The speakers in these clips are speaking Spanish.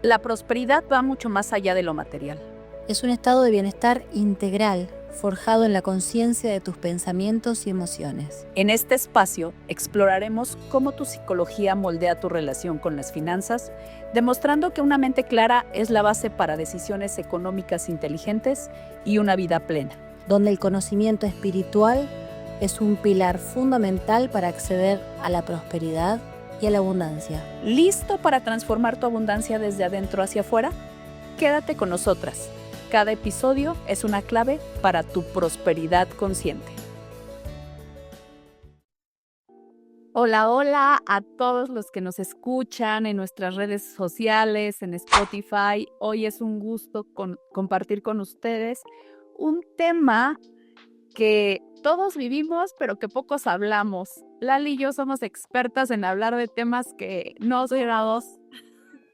La prosperidad va mucho más allá de lo material. Es un estado de bienestar integral, forjado en la conciencia de tus pensamientos y emociones. En este espacio exploraremos cómo tu psicología moldea tu relación con las finanzas, demostrando que una mente clara es la base para decisiones económicas inteligentes y una vida plena. Donde el conocimiento espiritual es un pilar fundamental para acceder a la prosperidad y a la abundancia. ¿Listo para transformar tu abundancia desde adentro hacia afuera? Quédate con nosotras. Cada episodio es una clave para tu prosperidad consciente. Hola, hola a todos los que nos escuchan en nuestras redes sociales, en Spotify. Hoy es un gusto compartir con ustedes un tema que todos vivimos, pero que pocos hablamos. Lali y yo somos expertas en hablar de temas que no son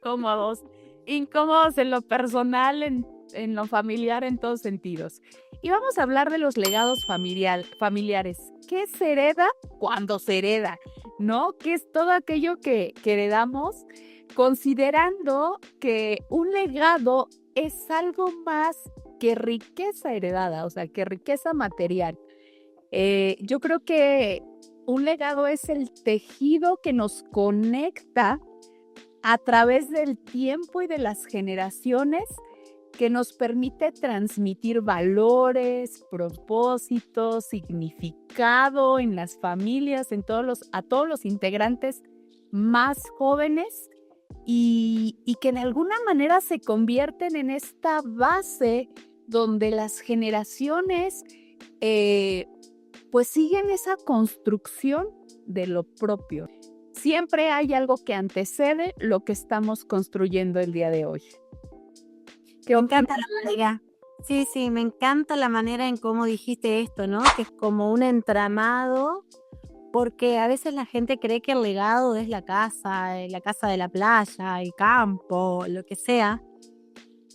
cómodos, incómodos en lo personal, en lo familiar, en todos sentidos. Y vamos a hablar de los legados familiares. ¿Qué se hereda cuando se hereda? ¿No? ¿Qué es todo aquello que heredamos? Considerando que un legado es algo más que riqueza heredada, o sea, que riqueza material. Yo creo que un legado es el tejido que nos conecta a través del tiempo y de las generaciones, que nos permite transmitir valores, propósitos, significado en las familias, a todos los integrantes más jóvenes y que de alguna manera se convierten en esta base donde las generaciones pues siguen esa construcción de lo propio. Siempre hay algo que antecede lo que estamos construyendo el día de hoy. Me encanta la manera. Sí, me encanta la manera en cómo dijiste esto, ¿no? Que es como un entramado, porque a veces la gente cree que el legado es la casa de la playa, el campo, lo que sea.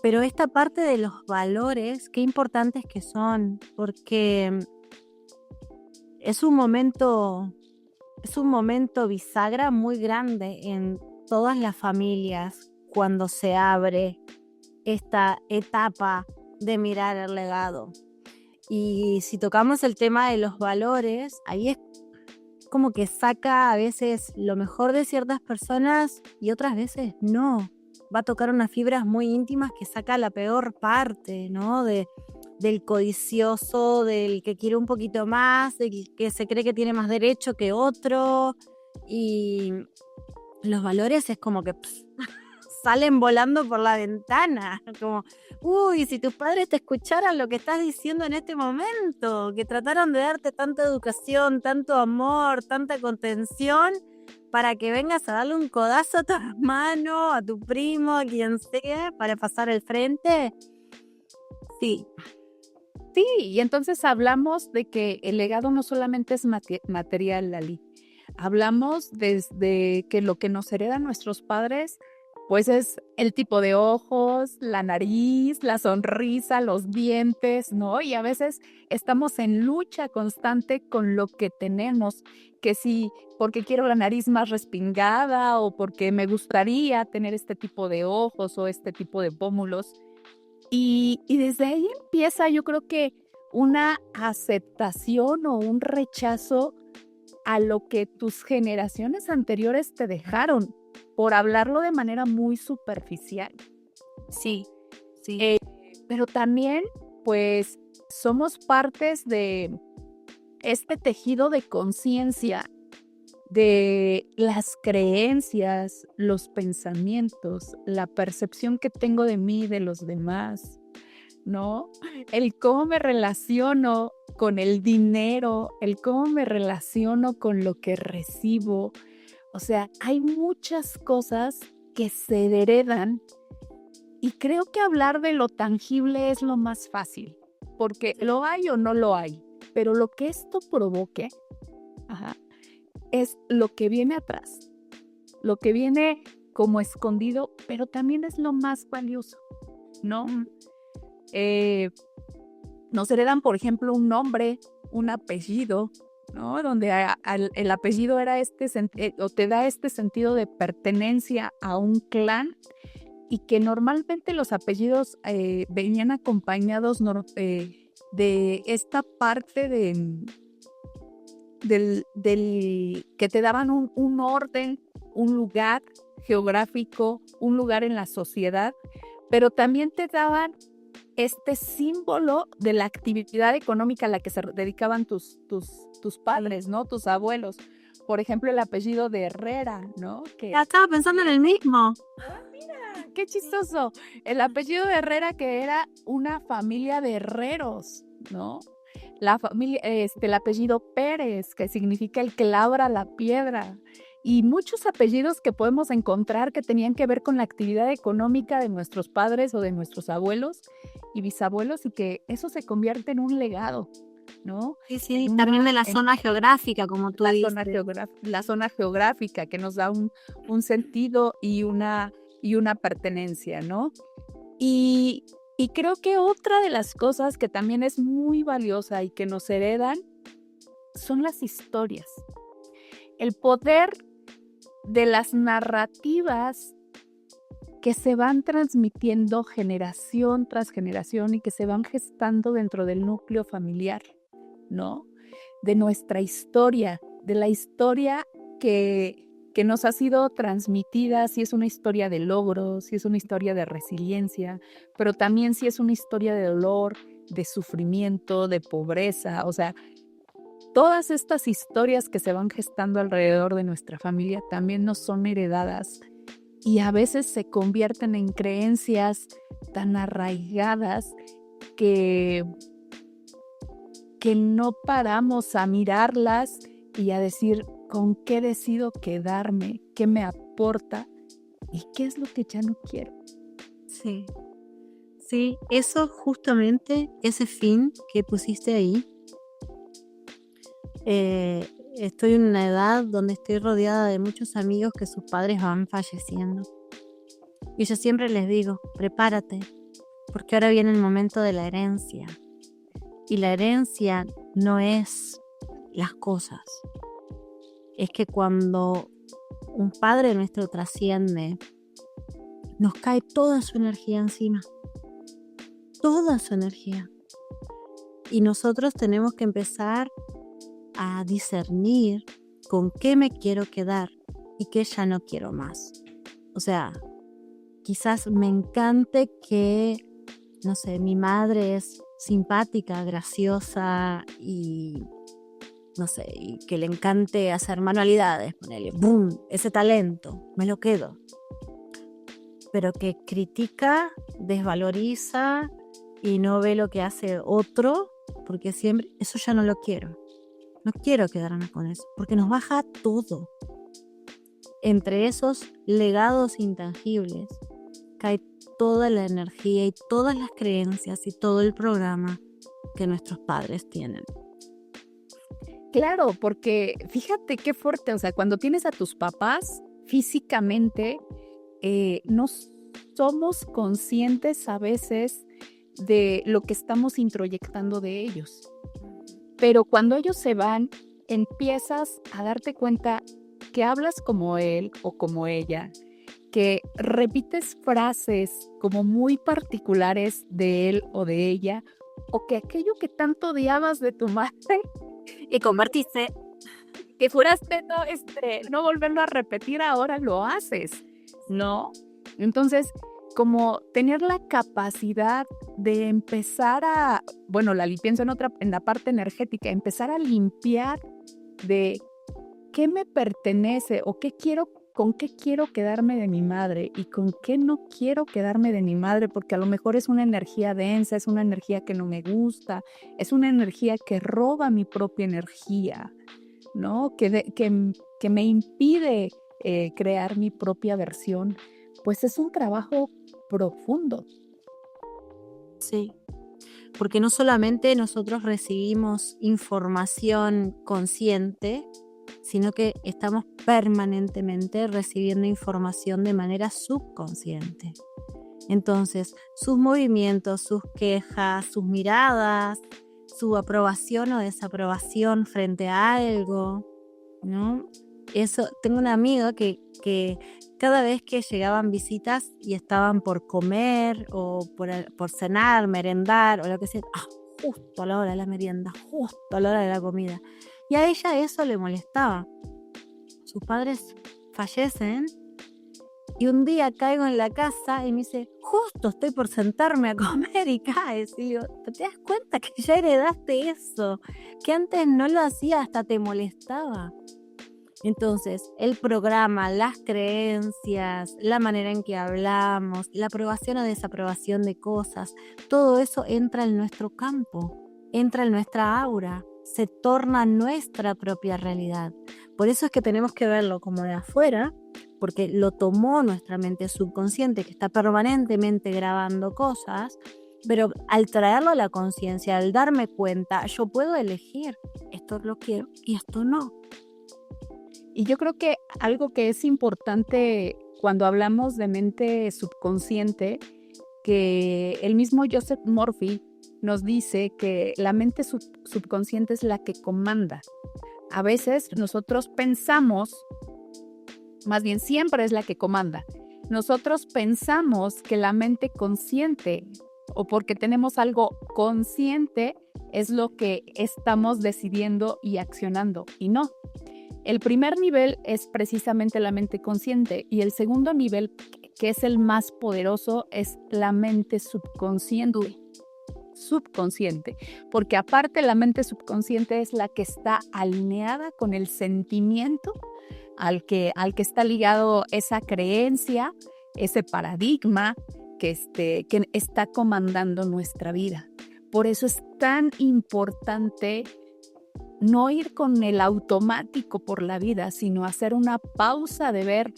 Pero esta parte de los valores, qué importantes que son, porque es un momento bisagra muy grande en todas las familias cuando se abre esta etapa de mirar el legado. Y si tocamos el tema de los valores, ahí es como que saca a veces lo mejor de ciertas personas y otras veces no. Va a tocar unas fibras muy íntimas que saca la peor parte, ¿no? Del codicioso, del que quiere un poquito más, del que se cree que tiene más derecho que otro. Y los valores es como que salen volando por la ventana, como, uy, si tus padres te escucharan lo que estás diciendo en este momento, que trataron de darte tanta educación, tanto amor, tanta contención, para que vengas a darle un codazo a tu hermano, a tu primo, a quien sea, para pasar al frente. Sí, y entonces hablamos de que el legado no solamente es material, Lali. Hablamos desde que lo que nos heredan nuestros padres, pues es el tipo de ojos, la nariz, la sonrisa, los dientes, ¿no? Y a veces estamos en lucha constante con lo que tenemos, que sí, porque quiero la nariz más respingada o porque me gustaría tener este tipo de ojos o este tipo de pómulos. Y desde ahí empieza, yo creo que una aceptación o un rechazo a lo que tus generaciones anteriores te dejaron, por hablarlo de manera muy superficial. Sí. Pero también, pues, somos partes de este tejido de conciencia, de las creencias, los pensamientos, la percepción que tengo de mí y de los demás, ¿no? El cómo me relaciono con el dinero, el cómo me relaciono con lo que recibo. O sea, hay muchas cosas que se heredan y creo que hablar de lo tangible es lo más fácil, porque lo hay o no lo hay, pero lo que esto provoque es lo que viene atrás, lo que viene como escondido, pero también es lo más valioso, ¿no? Nos heredan, por ejemplo, un nombre, un apellido, ¿no? Donde el apellido era o te da este sentido de pertenencia a un clan, y que normalmente los apellidos venían acompañados de esta parte del que te daban un orden, un lugar geográfico, un lugar en la sociedad, pero también te daban este símbolo de la actividad económica a la que se dedicaban tus padres, ¿no? Tus abuelos. Por ejemplo, el apellido de Herrera, ¿no? Ya estaba pensando en el mismo. ¡Qué chistoso! El apellido de Herrera, que era una familia de herreros, ¿no? La familia, el apellido Pérez, que significa el que labra la piedra. Y muchos apellidos que podemos encontrar que tenían que ver con la actividad económica de nuestros padres o de nuestros abuelos y bisabuelos, y que eso se convierte en un legado, ¿no? Sí, también de la zona geográfica, como tú dices. La zona geográfica que nos da un sentido y una pertenencia, ¿no? Y creo que otra de las cosas que también es muy valiosa y que nos heredan son las historias. El poder de las narrativas que se van transmitiendo generación tras generación y que se van gestando dentro del núcleo familiar, ¿no? De nuestra historia, de la historia que nos ha sido transmitida, si es una historia de logros, si es una historia de resiliencia, pero también si es una historia de dolor, de sufrimiento, de pobreza, o sea, todas estas historias que se van gestando alrededor de nuestra familia también nos son heredadas y a veces se convierten en creencias tan arraigadas que no paramos a mirarlas y a decir con qué decido quedarme, qué me aporta y qué es lo que ya no quiero. Sí, eso justamente, ese fin que pusiste ahí. Estoy en una edad donde estoy rodeada de muchos amigos que sus padres van falleciendo. Y yo siempre les digo, prepárate, porque ahora viene el momento de la herencia. Y la herencia no es las cosas. Es que cuando un padre nuestro trasciende, nos cae toda su energía encima. Toda su energía. Y nosotros tenemos que empezar a discernir con qué me quiero quedar y qué ya no quiero más. O sea, quizás me encante que, no sé, mi madre es simpática, graciosa y, no sé, y que le encante hacer manualidades, ponerle, ¡boom!, ese talento, me lo quedo. Pero que critica, desvaloriza y no ve lo que hace otro, porque siempre, eso ya no lo quiero. No quiero quedarme con eso, porque nos baja todo. Entre esos legados intangibles cae toda la energía y todas las creencias y todo el programa que nuestros padres tienen. Claro, porque fíjate qué fuerte, o sea, cuando tienes a tus papás físicamente, no somos conscientes a veces de lo que estamos introyectando de ellos. Pero cuando ellos se van, empiezas a darte cuenta que hablas como él o como ella, que repites frases como muy particulares de él o de ella, o que aquello que tanto odiabas de tu madre y convertiste, que juraste no volverlo a repetir, ahora lo haces, ¿no? Entonces, como tener la capacidad de empezar pienso en la parte energética, empezar a limpiar de qué me pertenece o con qué quiero quedarme de mi madre y con qué no quiero quedarme de mi madre, porque a lo mejor es una energía densa, es una energía que no me gusta, es una energía que roba mi propia energía, ¿no? Que me impide crear mi propia versión. Pues es un trabajo profundo. Sí, porque no solamente nosotros recibimos información consciente, sino que estamos permanentemente recibiendo información de manera subconsciente. Entonces, sus movimientos, sus quejas, sus miradas, su aprobación o desaprobación frente a algo, ¿no? Eso, tengo una amiga que cada vez que llegaban visitas y estaban por comer o por cenar, merendar o lo que sea, justo a la hora de la merienda, justo a la hora de la comida. Y a ella eso le molestaba. Sus padres fallecen y un día caigo en la casa y me dice, justo estoy por sentarme a comer y caes. Y digo, ¿te das cuenta que ya heredaste eso? Que antes no lo hacía, hasta te molestaba. Entonces, el programa, las creencias, la manera en que hablamos, la aprobación o desaprobación de cosas, todo eso entra en nuestro campo, entra en nuestra aura, se torna nuestra propia realidad. Por eso es que tenemos que verlo como de afuera, porque lo tomó nuestra mente subconsciente, que está permanentemente grabando cosas, pero al traerlo a la conciencia, al darme cuenta, yo puedo elegir, esto lo quiero y esto no. Y yo creo que algo que es importante cuando hablamos de mente subconsciente, que el mismo Joseph Murphy nos dice que la mente subconsciente es la que comanda. A veces nosotros pensamos, más bien siempre es la que comanda. Nosotros pensamos que la mente consciente o porque tenemos algo consciente es lo que estamos decidiendo y accionando, y no. El primer nivel es precisamente la mente consciente y el segundo nivel, que es el más poderoso, es la mente subconsciente. Subconsciente, porque aparte la mente subconsciente es la que está alineada con el sentimiento al que está ligado esa creencia, ese paradigma que está comandando nuestra vida. Por eso es tan importante no ir con el automático por la vida, sino hacer una pausa de ver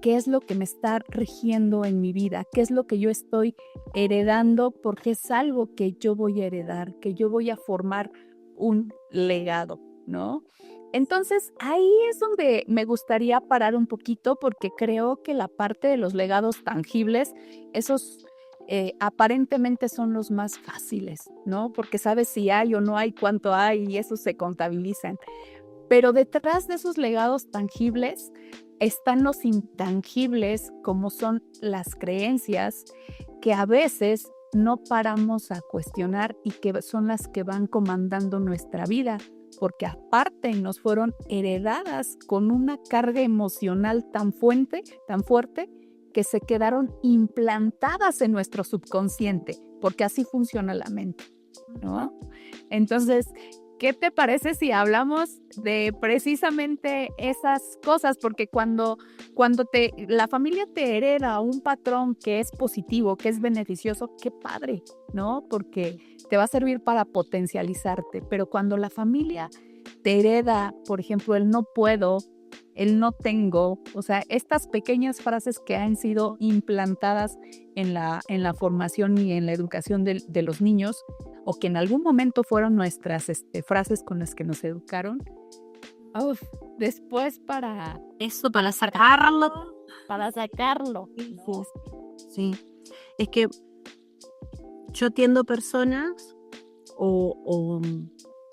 qué es lo que me está rigiendo en mi vida, qué es lo que yo estoy heredando, porque es algo que yo voy a heredar, que yo voy a formar un legado, ¿no? Entonces, ahí es donde me gustaría parar un poquito, porque creo que la parte de los legados tangibles, esos aparentemente son los más fáciles, ¿no? Porque sabes si hay o no hay, cuánto hay, y esos se contabilizan. Pero detrás de esos legados tangibles están los intangibles, como son las creencias, que a veces no paramos a cuestionar y que son las que van comandando nuestra vida, porque aparte nos fueron heredadas con una carga emocional tan fuerte, que se quedaron implantadas en nuestro subconsciente, porque así funciona la mente, ¿no? Entonces, ¿qué te parece si hablamos de precisamente esas cosas? Porque cuando la familia te hereda un patrón que es positivo, que es beneficioso, qué padre, ¿no? Porque te va a servir para potencializarte. Pero cuando la familia te hereda, por ejemplo, el no puedo, el no tengo, o sea, estas pequeñas frases que han sido implantadas en la formación y en la educación de los niños, o que en algún momento fueron nuestras frases con las que nos educaron, después para sacarlo. Sí, es que yo atiendo personas o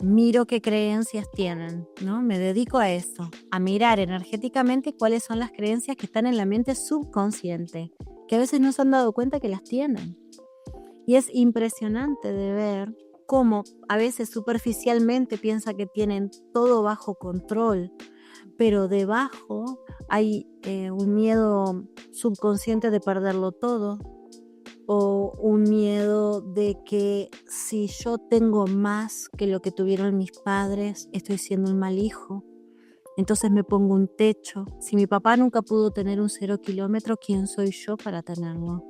miro qué creencias tienen, ¿no? Me dedico a eso, a mirar energéticamente cuáles son las creencias que están en la mente subconsciente, que a veces no se han dado cuenta que las tienen. Y es impresionante de ver cómo a veces superficialmente piensa que tienen todo bajo control, pero debajo hay un miedo subconsciente de perderlo todo, o un miedo de que si yo tengo más que lo que tuvieron mis padres, estoy siendo un mal hijo. Entonces me pongo un techo. Si mi papá nunca pudo tener un 0 kilómetro, ¿quién soy yo para tenerlo?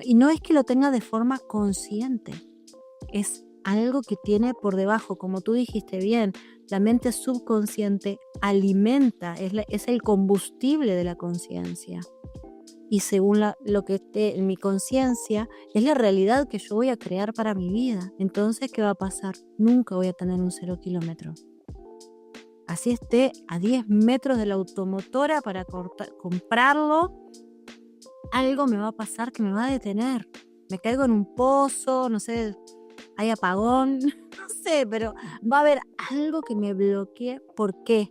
Y no es que lo tenga de forma consciente, es algo que tiene por debajo, como tú dijiste bien, la mente subconsciente alimenta, es el combustible de la conciencia. Y según lo que esté en mi conciencia, es la realidad que yo voy a crear para mi vida. Entonces, ¿qué va a pasar? Nunca voy a tener un 0 kilómetro. Así esté a 10 metros de la automotora para comprarlo, algo me va a pasar que me va a detener. Me caigo en un pozo, no sé, hay apagón, no sé, pero va a haber algo que me bloquee. ¿Por qué?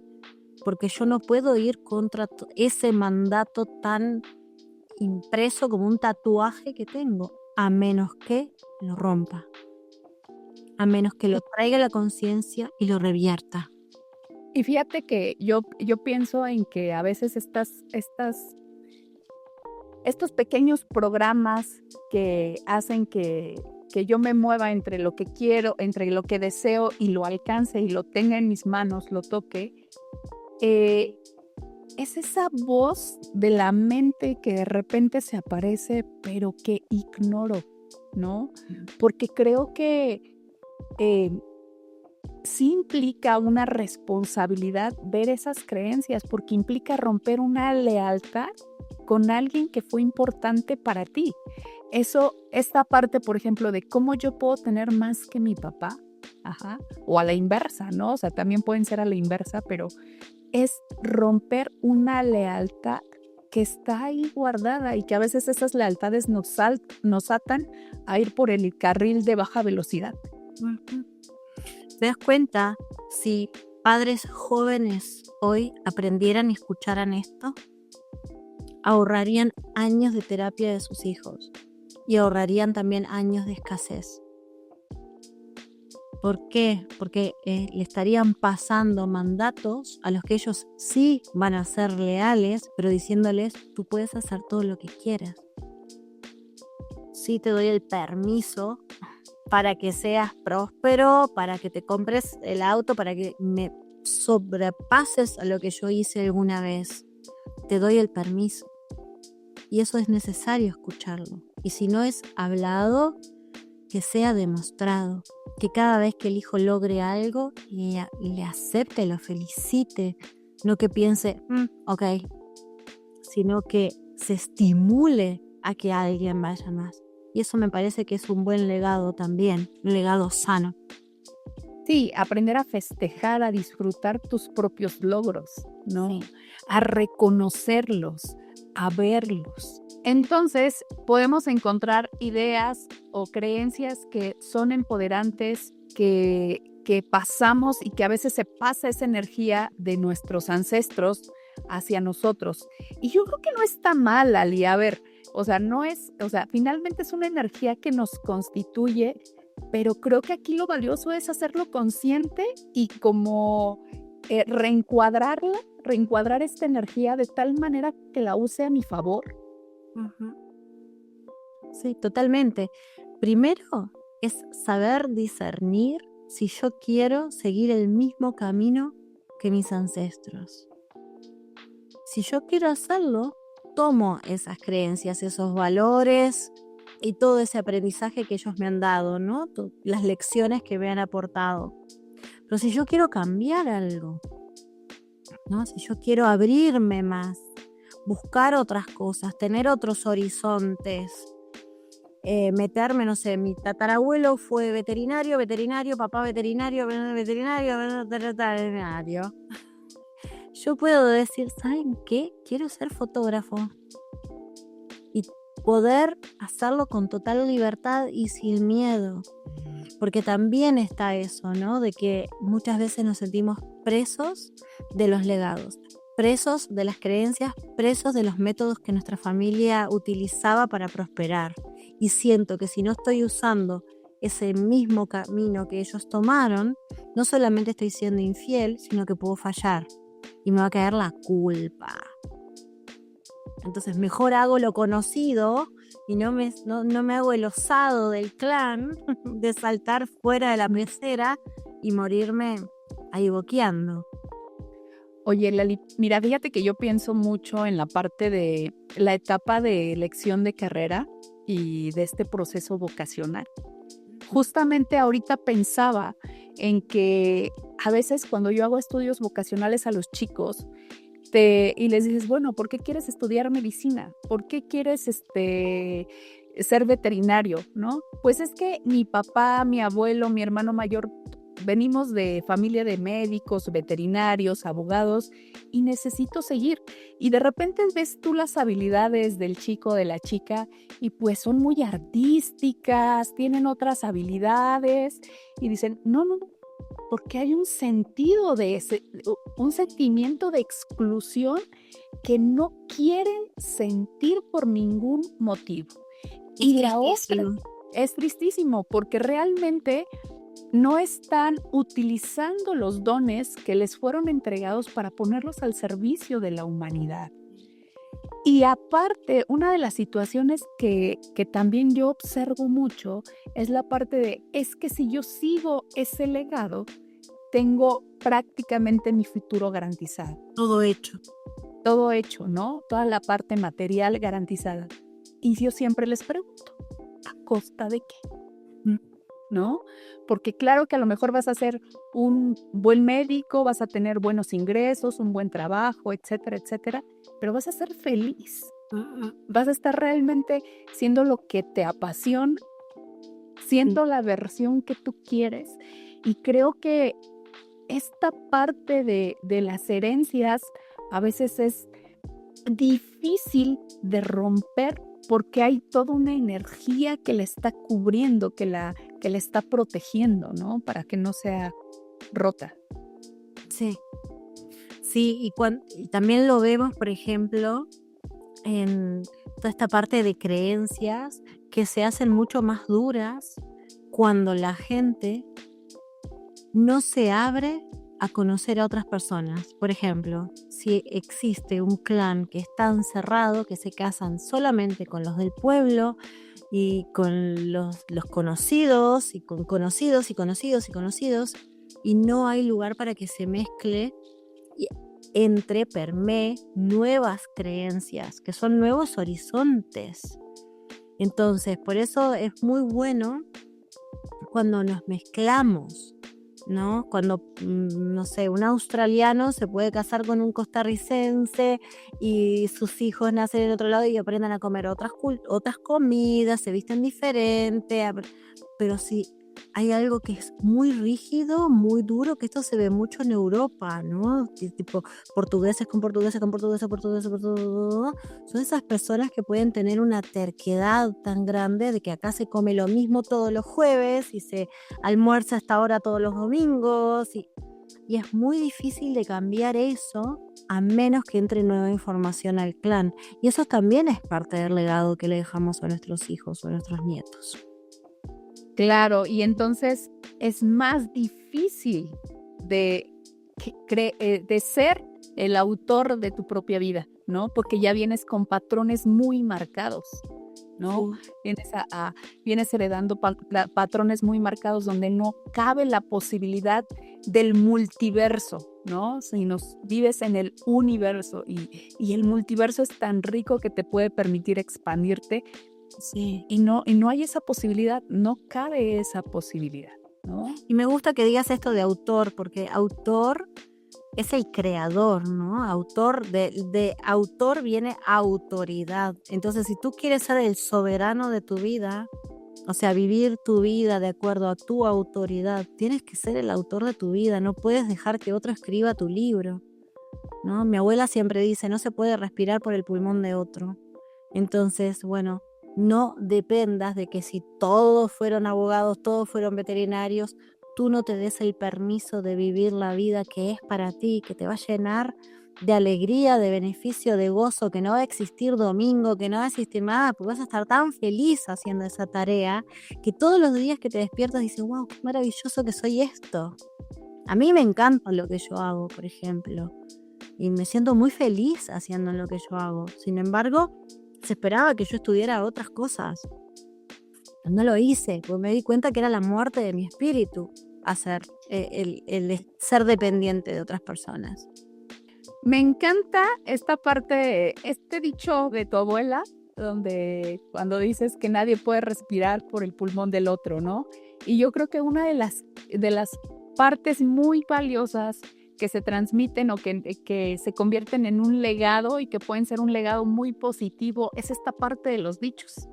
porque yo no puedo ir contra ese mandato tan impreso como un tatuaje que tengo, a menos que lo rompa, a menos que lo traiga a la conciencia y lo revierta. Y fíjate que yo pienso en que a veces estos pequeños programas que hacen que yo me mueva entre lo que quiero, entre lo que deseo y lo alcance y lo tenga en mis manos, lo toque, es esa voz de la mente que de repente se aparece, pero que ignoro, ¿no? Porque creo que sí implica una responsabilidad ver esas creencias, porque implica romper una lealtad con alguien que fue importante para ti. Esta parte, por ejemplo, de cómo yo puedo tener más que mi papá, o a la inversa, ¿no? O sea, también pueden ser a la inversa, pero es romper una lealtad que está ahí guardada y que a veces esas lealtades nos atan a ir por el carril de baja velocidad. ¿Te das cuenta? Si padres jóvenes hoy aprendieran y escucharan esto, ahorrarían años de terapia de sus hijos y ahorrarían también años de escasez. ¿Por qué? Porque le estarían pasando mandatos a los que ellos sí van a ser leales, pero diciéndoles, tú puedes hacer todo lo que quieras. Sí te doy el permiso para que seas próspero, para que te compres el auto, para que me sobrepases a lo que yo hice alguna vez. Te doy el permiso. Y eso es necesario escucharlo. Y si no es hablado, que sea demostrado. Que cada vez que el hijo logre algo, le acepte, lo felicite. No que piense, ok. Sino que se estimule a que alguien vaya más. Y eso me parece que es un buen legado también, un legado sano. Sí, aprender a festejar, a disfrutar tus propios logros, ¿no? Sí. A reconocerlos, a verlos. Entonces, podemos encontrar ideas o creencias que son empoderantes, que pasamos y que a veces se pasa esa energía de nuestros ancestros hacia nosotros. Y yo creo que no está mal, Ali. A ver, finalmente es una energía que nos constituye, pero creo que aquí lo valioso es hacerlo consciente y como reencuadrar esta energía de tal manera que la use a mi favor. Sí, totalmente. Primero es saber discernir si yo quiero seguir el mismo camino que mis ancestros. Si yo quiero hacerlo, tomo esas creencias, esos valores y todo ese aprendizaje que ellos me han dado, ¿no? Las lecciones que me han aportado. Pero si yo quiero cambiar algo, ¿no? Si yo quiero abrirme más, buscar otras cosas, tener otros horizontes, meterme, no sé, mi tatarabuelo fue veterinario, papá veterinario. Yo puedo decir, ¿saben qué? Quiero ser fotógrafo. Y poder hacerlo con total libertad y sin miedo. Porque también está eso, ¿no? De que muchas veces nos sentimos presos de los legados, presos de las creencias, presos de los métodos que nuestra familia utilizaba para prosperar. Y siento que si no estoy usando ese mismo camino que ellos tomaron, no solamente estoy siendo infiel, sino que puedo fallar. Y me va a caer la culpa. Entonces mejor hago lo conocido y no me hago el osado del clan de saltar fuera de la pecera y morirme ahí boqueando. Oye, Lali, mira, fíjate que yo pienso mucho en la parte de la etapa de elección de carrera y de este proceso vocacional. Justamente ahorita pensaba en que a veces cuando yo hago estudios vocacionales a los chicos y les dices, bueno, ¿por qué quieres estudiar medicina? ¿Por qué quieres ser veterinario? ¿No? Pues es que mi papá, mi abuelo, mi hermano mayor, venimos de familia de médicos, veterinarios, abogados y necesito seguir. Y de repente ves tú las habilidades del chico, de la chica y pues son muy artísticas, tienen otras habilidades y dicen, no, porque hay un sentido un sentimiento de exclusión que no quieren sentir por ningún motivo. Y la otra es tristísimo porque realmente no están utilizando los dones que les fueron entregados para ponerlos al servicio de la humanidad. Y aparte, una de las situaciones que también yo observo mucho es la parte de, es que si yo sigo ese legado, tengo prácticamente mi futuro garantizado. Todo hecho. Todo hecho, ¿no? Toda la parte material garantizada. Y yo siempre les pregunto, ¿a costa de qué? ¿No? Porque claro que a lo mejor vas a ser un buen médico, vas a tener buenos ingresos, un buen trabajo, etcétera, etcétera, pero vas a ser feliz. Vas a estar realmente siendo lo que te apasiona, siendo la versión que tú quieres. Y creo que esta parte de las herencias a veces es difícil de romper porque hay toda una energía que le está cubriendo, que le está protegiendo, ¿no? Para que no sea rota. Sí. Sí, y también lo vemos, por ejemplo, en toda esta parte de creencias que se hacen mucho más duras cuando la gente no se abre a conocer a otras personas. Por ejemplo, si existe un clan que es tan cerrado que se casan solamente con los del pueblo y con los conocidos y con conocidos y conocidos y conocidos, y no hay lugar para que se mezcle y permee nuevas creencias, que son nuevos horizontes. Entonces, por eso es muy bueno cuando nos mezclamos, ¿no? Cuando, no sé, un australiano se puede casar con un costarricense y sus hijos nacen en otro lado y aprendan a comer otras comidas, se visten diferente, pero sí hay algo que es muy rígido, muy duro, que esto se ve mucho en Europa, ¿no? Tipo portugueses con portugueses, con portugueses, son esas personas que pueden tener una terquedad tan grande de que acá se come lo mismo todos los jueves y se almuerza a esta hora todos los domingos y es muy difícil de cambiar eso a menos que entre nueva información al clan, y eso también es parte del legado que le dejamos a nuestros hijos o a nuestros nietos. Claro, y entonces es más difícil de ser el autor de tu propia vida, ¿no? Porque ya vienes con patrones muy marcados, ¿no? Vienes heredando patrones muy marcados donde no cabe la posibilidad del multiverso, ¿no? Si nos vives en el universo y el multiverso es tan rico que te puede permitir expandirte. Sí. Y no hay esa posibilidad, no cabe esa posibilidad, ¿no? Y me gusta que digas esto de autor, porque autor es el creador, ¿no? Autor, de autor viene autoridad. Entonces, si tú quieres ser el soberano de tu vida, o sea, vivir tu vida de acuerdo a tu autoridad, tienes que ser el autor de tu vida, no puedes dejar que otro escriba tu libro, ¿no? Mi abuela siempre dice, no se puede respirar por el pulmón de otro. Entonces, bueno, no dependas de que si todos fueron abogados, todos fueron veterinarios, tú no te des el permiso de vivir la vida que es para ti, que te va a llenar de alegría, de beneficio, de gozo, que no va a existir domingo, que no va a existir nada, porque vas a estar tan feliz haciendo esa tarea, que todos los días que te despiertas dices, wow, qué maravilloso que soy esto. A mí me encanta lo que yo hago, por ejemplo, y me siento muy feliz haciendo lo que yo hago. Sin embargo, se esperaba que yo estudiara otras cosas. No lo hice, porque me di cuenta que era la muerte de mi espíritu hacer el ser dependiente de otras personas. Me encanta esta parte, este dicho de tu abuela, donde cuando dices que nadie puede respirar por el pulmón del otro, ¿no? Y yo creo que una de las partes muy valiosas que se transmiten o que se convierten en un legado y que pueden ser un legado muy positivo es esta parte de los dichos,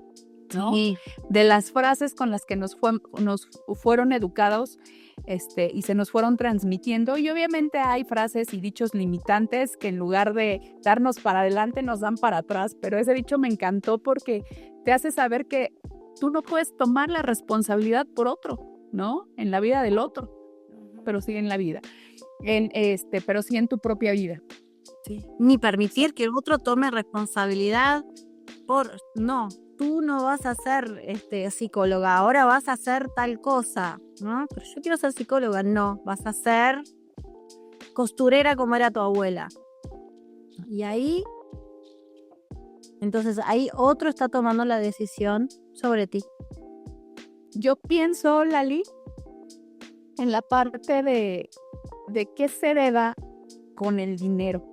¿no? Sí. De las frases con las que nos fueron educados y se nos fueron transmitiendo, y obviamente hay frases y dichos limitantes que en lugar de darnos para adelante nos dan para atrás, pero ese dicho me encantó porque te hace saber que tú no puedes tomar la responsabilidad por otro, ¿no? En la vida del otro. pero sí en la vida, pero sí en tu propia vida. Sí. Ni permitir que el otro tome responsabilidad no, tú no vas a ser psicóloga, ahora vas a hacer tal cosa, ¿no? Pero yo quiero ser psicóloga, no, vas a ser costurera como era tu abuela. Y entonces ahí otro está tomando la decisión sobre ti. Yo pienso, Lali, en la parte de qué se hereda con el dinero.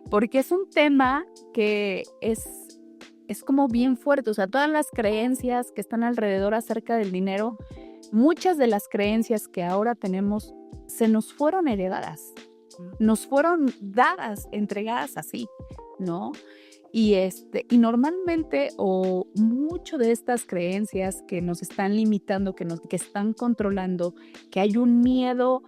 Porque es un tema que es como bien fuerte, o sea, todas las creencias que están alrededor acerca del dinero, muchas de las creencias que ahora tenemos se nos fueron heredadas, nos fueron dadas, entregadas así, ¿no? Y normalmente, o mucho de estas creencias que nos están limitando, que están controlando, que hay un miedo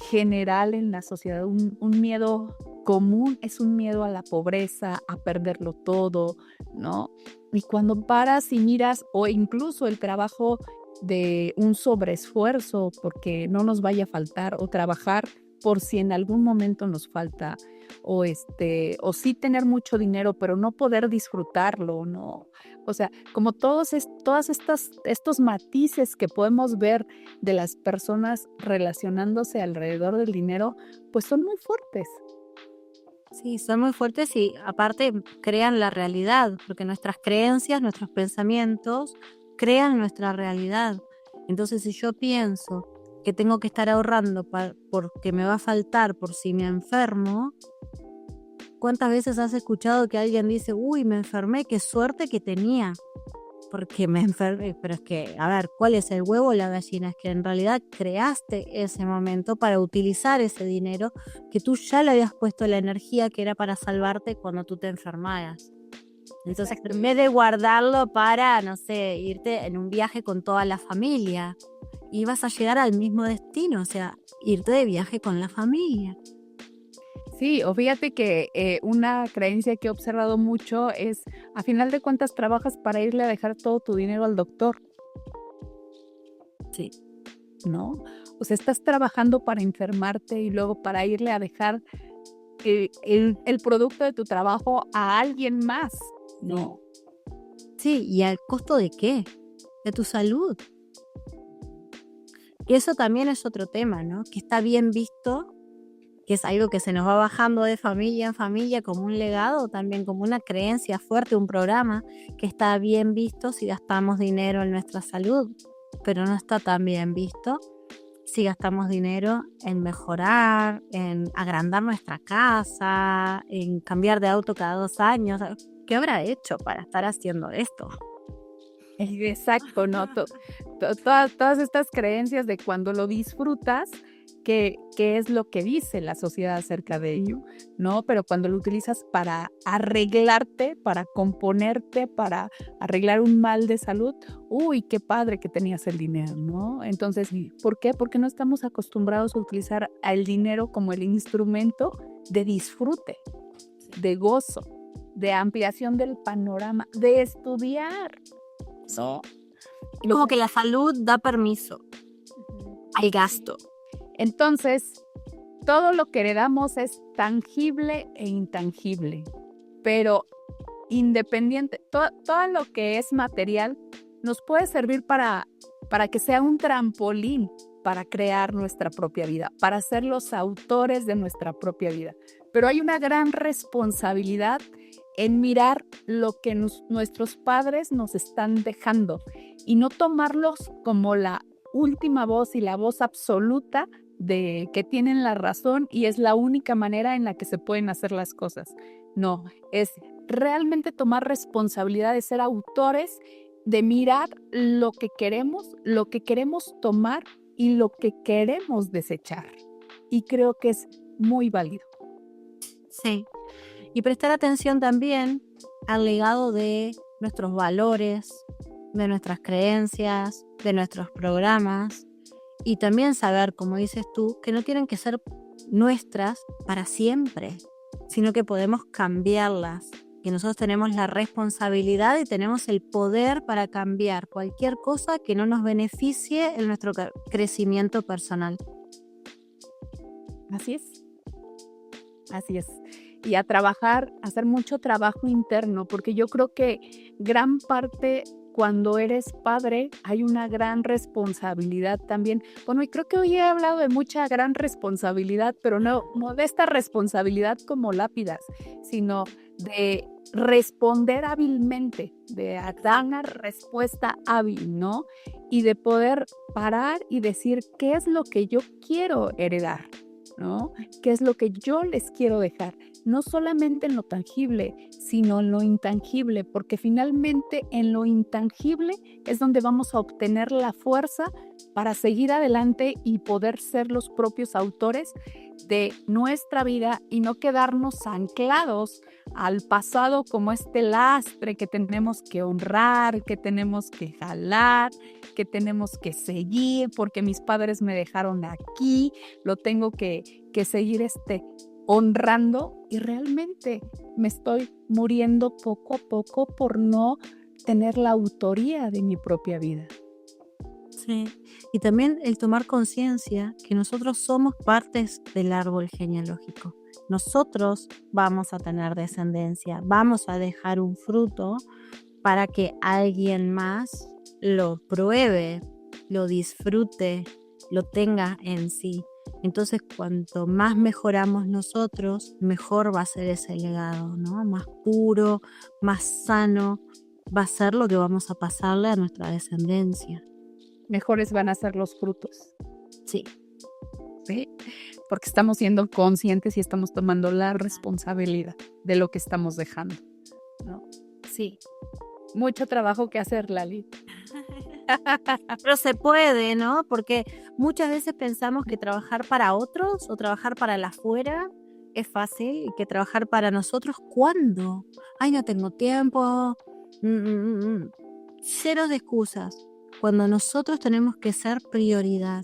general en la sociedad, un miedo común, es un miedo a la pobreza, a perderlo todo, ¿no? Y cuando paras y miras, o incluso el trabajo de un sobreesfuerzo porque no nos vaya a faltar, o trabajar por si en algún momento nos falta, o sí tener mucho dinero, pero no poder disfrutarlo, ¿no? O sea, como todas estos matices que podemos ver de las personas relacionándose alrededor del dinero, pues son muy fuertes. Sí, son muy fuertes y aparte crean la realidad, porque nuestras creencias, nuestros pensamientos crean nuestra realidad. Entonces, si yo pienso que tengo que estar ahorrando porque me va a faltar por si me enfermo, ¿cuántas veces has escuchado que alguien dice, uy, me enfermé, qué suerte que tenía? Porque me enfermé, pero es que, a ver, ¿cuál es el huevo o la gallina? Es que en realidad creaste ese momento para utilizar ese dinero que tú ya le habías puesto la energía que era para salvarte cuando tú te enfermaras. Entonces, en vez de guardarlo para, no sé, irte en un viaje con toda la familia, ibas a llegar al mismo destino, o sea, irte de viaje con la familia. Sí, o fíjate que una creencia que he observado mucho es, a final de cuentas, trabajas para irle a dejar todo tu dinero al doctor. Sí. ¿No? O sea, estás trabajando para enfermarte y luego para irle a dejar el producto de tu trabajo a alguien más, ¿no? Sí, ¿y al costo de qué? De tu salud. Y eso también es otro tema, ¿no? Que está bien visto, que es algo que se nos va bajando de familia en familia como un legado, también como una creencia fuerte, un programa que está bien visto si gastamos dinero en nuestra salud, pero no está tan bien visto si gastamos dinero en mejorar, en agrandar nuestra casa, en cambiar de auto cada 2 años. ¿Qué habrá hecho para estar haciendo esto? Exacto, ¿no? Todas estas creencias de cuando lo disfrutas, qué es lo que dice la sociedad acerca de ello, ¿no? Pero cuando lo utilizas para arreglarte, para componerte, para arreglar un mal de salud, uy, qué padre que tenías el dinero, ¿no? Entonces, ¿por qué? Porque no estamos acostumbrados a utilizar al dinero como el instrumento de disfrute, de gozo, de ampliación del panorama, de estudiar, ¿no? Como que la salud da permiso al gasto. Entonces, todo lo que heredamos es tangible e intangible, pero independiente, todo lo que es material nos puede servir para que sea un trampolín para crear nuestra propia vida, para ser los autores de nuestra propia vida. Pero hay una gran responsabilidad en mirar lo que nuestros padres nos están dejando y no tomarlos como la última voz y la voz absoluta de que tienen la razón y es la única manera en la que se pueden hacer las cosas. No, es realmente tomar responsabilidad de ser autores, de mirar lo que queremos tomar y lo que queremos desechar. Y creo que es muy válido. Sí. Y prestar atención también al legado de nuestros valores, de nuestras creencias, de nuestros programas. Y también saber, como dices tú, que no tienen que ser nuestras para siempre, sino que podemos cambiarlas que nosotros tenemos la responsabilidad y tenemos el poder para cambiar cualquier cosa que no nos beneficie en nuestro crecimiento personal. Así es. Así es. Y a trabajar, a hacer mucho trabajo interno, porque yo creo que gran parte cuando eres padre hay una gran responsabilidad también. Bueno, y creo que hoy he hablado de mucha gran responsabilidad, pero no de esta responsabilidad como lápidas, sino de responder hábilmente, de dar una respuesta hábil, ¿no? Y de poder parar y decir qué es lo que yo quiero heredar, ¿no? ¿Qué es lo que yo les quiero dejar? No solamente en lo tangible, sino en lo intangible, porque finalmente en lo intangible es donde vamos a obtener la fuerza para seguir adelante y poder ser los propios autores de nuestra vida y no quedarnos anclados al pasado como este lastre que tenemos que honrar, que tenemos que jalar, que tenemos que seguir, porque mis padres me dejaron aquí, lo tengo que seguir honrando, y realmente me estoy muriendo poco a poco por no tener la autoría de mi propia vida. Sí, y también el tomar conciencia que nosotros somos partes del árbol genealógico. Nosotros vamos a tener descendencia, vamos a dejar un fruto para que alguien más lo pruebe, lo disfrute, lo tenga en sí. Entonces, cuanto más mejoramos nosotros, mejor va a ser ese legado, ¿no? Más puro, más sano, va a ser lo que vamos a pasarle a nuestra descendencia. Mejores van a ser los frutos. Sí. ¿Sí? Porque estamos siendo conscientes y estamos tomando la responsabilidad de lo que estamos dejando, ¿no? Sí. Mucho trabajo que hacer, Lali. Pero se puede, ¿no? Porque muchas veces pensamos que trabajar para otros o trabajar para el afuera es fácil y que trabajar para nosotros, ¿cuándo? Ay, no tengo tiempo. Cero de excusas. Cuando nosotros tenemos que ser prioridad,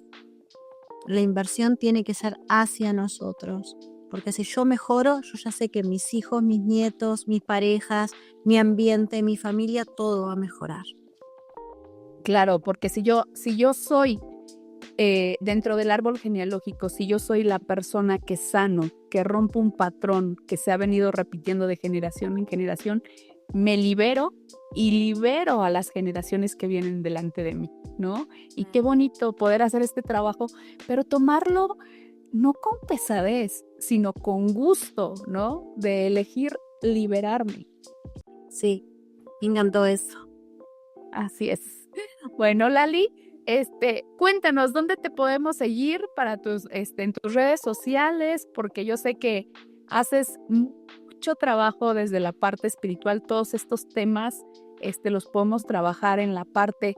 la inversión tiene que ser hacia nosotros. Porque si yo mejoro, yo ya sé que mis hijos, mis nietos, mis parejas, mi ambiente, mi familia, todo va a mejorar. Claro, porque si yo soy dentro del árbol genealógico, si yo soy la persona que sano, que rompo un patrón que se ha venido repitiendo de generación en generación, me libero y libero a las generaciones que vienen delante de mí, ¿no? Y qué bonito poder hacer este trabajo, pero tomarlo no con pesadez, sino con gusto, ¿no? De elegir liberarme. Sí, me encantó eso. Así es. Bueno, Lali, cuéntanos dónde te podemos seguir para en tus redes sociales, porque yo sé que haces mucho trabajo desde la parte espiritual. Todos estos temas los podemos trabajar en la parte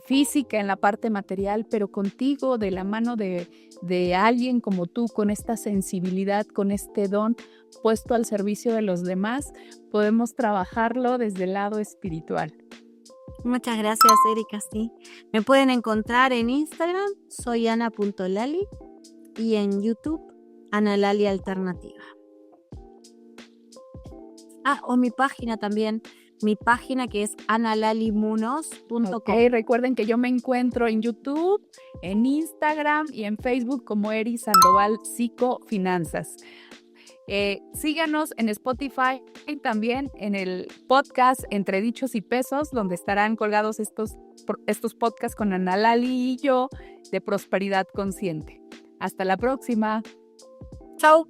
física, en la parte material, pero contigo, de la mano de alguien como tú, con esta sensibilidad, con este don puesto al servicio de los demás, podemos trabajarlo desde el lado espiritual. Muchas gracias, Erika. Sí. Me pueden encontrar en Instagram, soy ana.lali, y en YouTube, Ana Lali Alternativa. O mi página también, mi página que es analalimunos.com. Ok, recuerden que yo me encuentro en YouTube, en Instagram y en Facebook como Eri Sandoval Psicofinanzas. Síganos en Spotify y también en el podcast Entre Dichos y Pesos, donde estarán colgados estos podcasts con Ana Lali y yo de Prosperidad Consciente. Hasta la próxima. Chao.